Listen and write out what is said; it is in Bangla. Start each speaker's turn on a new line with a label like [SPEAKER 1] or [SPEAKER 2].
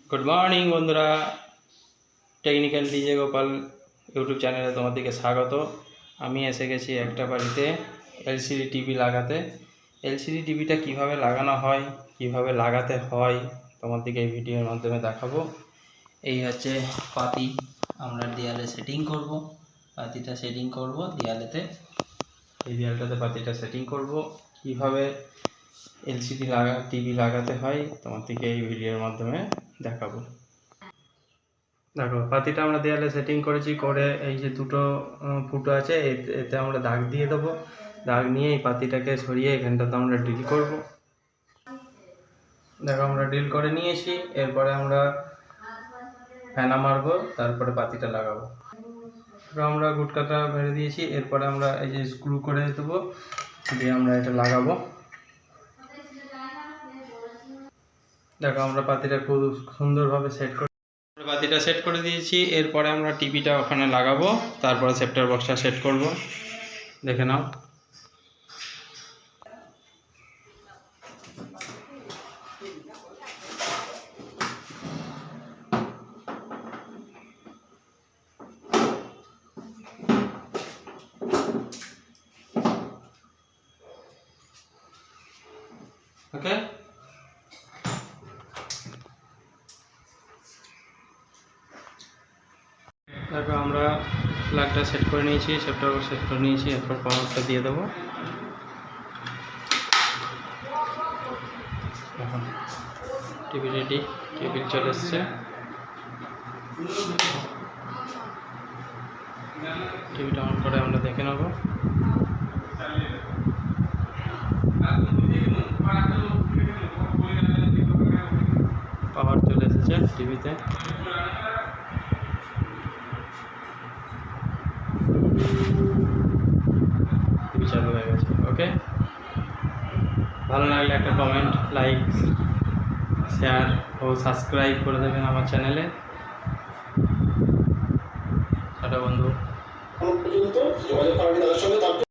[SPEAKER 1] গুড মর্নিং বন্ধুরা, টেকনিক্যাল ডিজে গোপাল ইউটিউব চ্যানেলে তোমাদেরকে স্বাগত। আমি এসে গেছি একটা বাড়িতে এলসিডি টিভি লাগাতে। এলসিডি টিভিটা কিভাবে লাগানো হয়, কিভাবে লাগাতে হয় তোমাদেরকে এই ভিডিওর মাধ্যমে দেখাবো। এই হচ্ছে পাতি, আমরা দেয়ালে সেটিং করব। পাতিটা সেটিং করব দেয়ালেতে, এই দেয়ালটাতে পাতিটা সেটিং করব। কিভাবে এলসিডি টিভি লাগাতে হয় তোমাদেরকে এই ভিডিওর মাধ্যমে দেখাবো। দেখো, পাতিটা আমরা দেয়ালে সেটিং করেছি, করে এই যে দুটো ফুটো আছে এতে আমরা দাগ দিয়ে দেবো। দাগ নিয়ে এই পাতিটাকে সরিয়ে এখানটাতে আমরা ড্রিল করব। দেখো, আমরা ড্রিল করে নিয়েছি। এরপরে আমরা ফেনা মারবো, তারপরে পাতিটা লাগাবো। আমরা গুটকাটা ভেড়ে দিয়েছি। এরপরে আমরা এই যে স্ক্রু করে দেবো, দিয়ে আমরা এটা লাগাবো। দেখো, আমরা পাতিটা খুব সুন্দরভাবে সেট করে পাতিটা সেট করে দিয়েছি। এরপরে আমরা টিভিটা ওখানে লাগাবো, তারপরে সেপ্টার বক্সটা সেট করব। দেখে নাও। ওকে, তারপর আমরা প্লাগটা সেট করে নিয়েছি, সেপ্টার বক্স সেট করে নিয়েছি। এরপর পাওয়ারটা দিয়ে দেবো। এখন টিভি রেডি, টিভি চলে এসছে। টিভিটা অন করে আমরা দেখে নেব। পাওয়ার চলে এসেছে টিভিতে। টিভি চালু হয়ে গেছে। ওকে, ভালো লাগলে একটা কমেন্ট, লাইক, শেয়ার ও সাবস্ক্রাইব করে দেবেন আমার চ্যানেলে। টাটা বন্ধু।